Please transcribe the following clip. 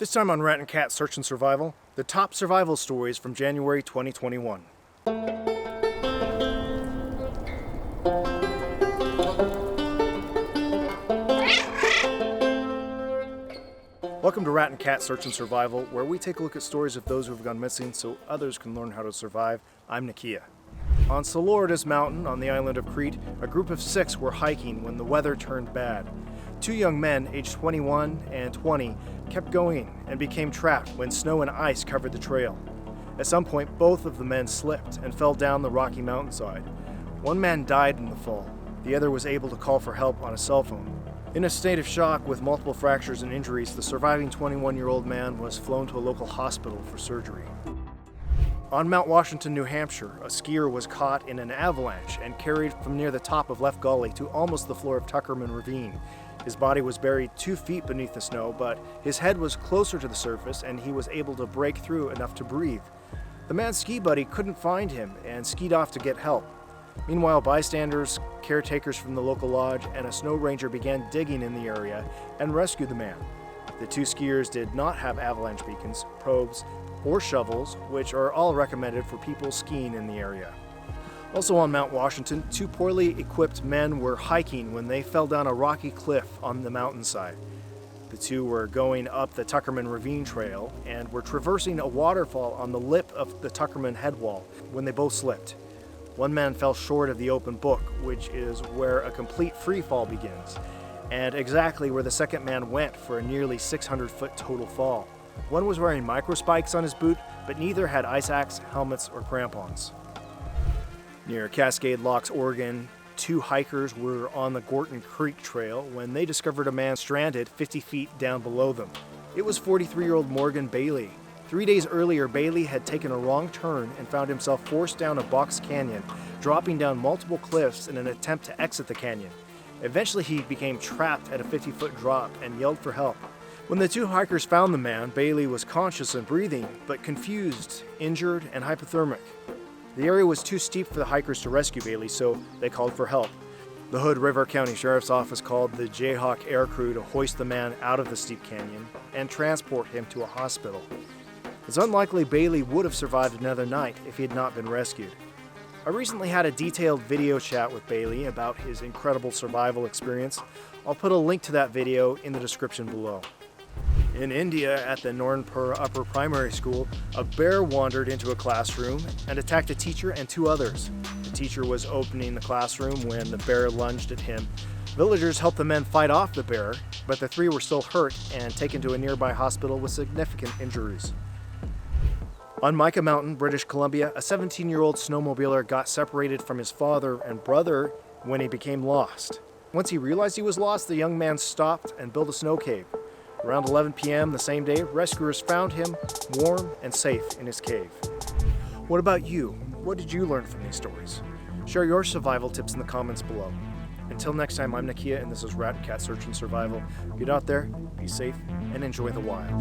This time on Rat and Cat Search and Survival, the top survival stories from January 2021. Welcome to Rat and Cat Search and Survival, where we take a look at stories of those who have gone missing so others can learn how to survive. I'm Nakia. On Saloridas Mountain on the island of Crete, a group of 6 were hiking when the weather turned bad. 2 young men, aged 21 and 20, kept going and became trapped when snow and ice covered the trail. At some point, both of the men slipped and fell down the rocky mountainside. One man died in the fall. The other was able to call for help on a cell phone. In a state of shock with multiple fractures and injuries, the surviving 21-year-old man was flown to a local hospital for surgery. On Mount Washington, New Hampshire, a skier was caught in an avalanche and carried from near the top of Left Gully to almost the floor of Tuckerman Ravine. His body was buried 2 feet beneath the snow, but his head was closer to the surface and he was able to break through enough to breathe. The man's ski buddy couldn't find him and skied off to get help. Meanwhile, bystanders, caretakers from the local lodge, and a snow ranger began digging in the area and rescued the man. The 2 skiers did not have avalanche beacons, probes, or shovels, which are all recommended for people skiing in the area. Also on Mount Washington, 2 poorly equipped men were hiking when they fell down a rocky cliff on the mountainside. The 2 were going up the Tuckerman Ravine Trail and were traversing a waterfall on the lip of the Tuckerman headwall when they both slipped. One man fell short of the open book, which is where a complete free fall begins, and exactly where the second man went for a nearly 600-foot total fall. One was wearing microspikes on his boot, but neither had ice axe, helmets, or crampons. Near Cascade Locks, Oregon, 2 hikers were on the Gorton Creek Trail when they discovered a man stranded 50 feet down below them. It was 43-year-old Morgan Bailey. 3 days earlier, Bailey had taken a wrong turn and found himself forced down a box canyon, dropping down multiple cliffs in an attempt to exit the canyon. Eventually, he became trapped at a 50-foot drop and yelled for help. When the 2 hikers found the man, Bailey was conscious and breathing, but confused, injured, and hypothermic. The area was too steep for the hikers to rescue Bailey, so they called for help. The Hood River County Sheriff's Office called the Jayhawk Air Crew to hoist the man out of the steep canyon and transport him to a hospital. It's unlikely Bailey would have survived another night if he had not been rescued. I recently had a detailed video chat with Bailey about his incredible survival experience. I'll put a link to that video in the description below. In India, at the Nornpur Upper Primary School, a bear wandered into a classroom and attacked a teacher and 2 others. The teacher was opening the classroom when the bear lunged at him. Villagers helped the men fight off the bear, but the 3 were still hurt and taken to a nearby hospital with significant injuries. On Mica Mountain, British Columbia, a 17-year-old snowmobiler got separated from his father and brother when he became lost. Once he realized he was lost, the young man stopped and built a snow cave. Around 11 p.m. the same day, rescuers found him warm and safe in his cave. What about you? What did you learn from these stories? Share your survival tips in the comments below. Until next time, I'm Nakia, and this is Rat and Cat Search and Survival. Get out there, be safe, and enjoy the wild.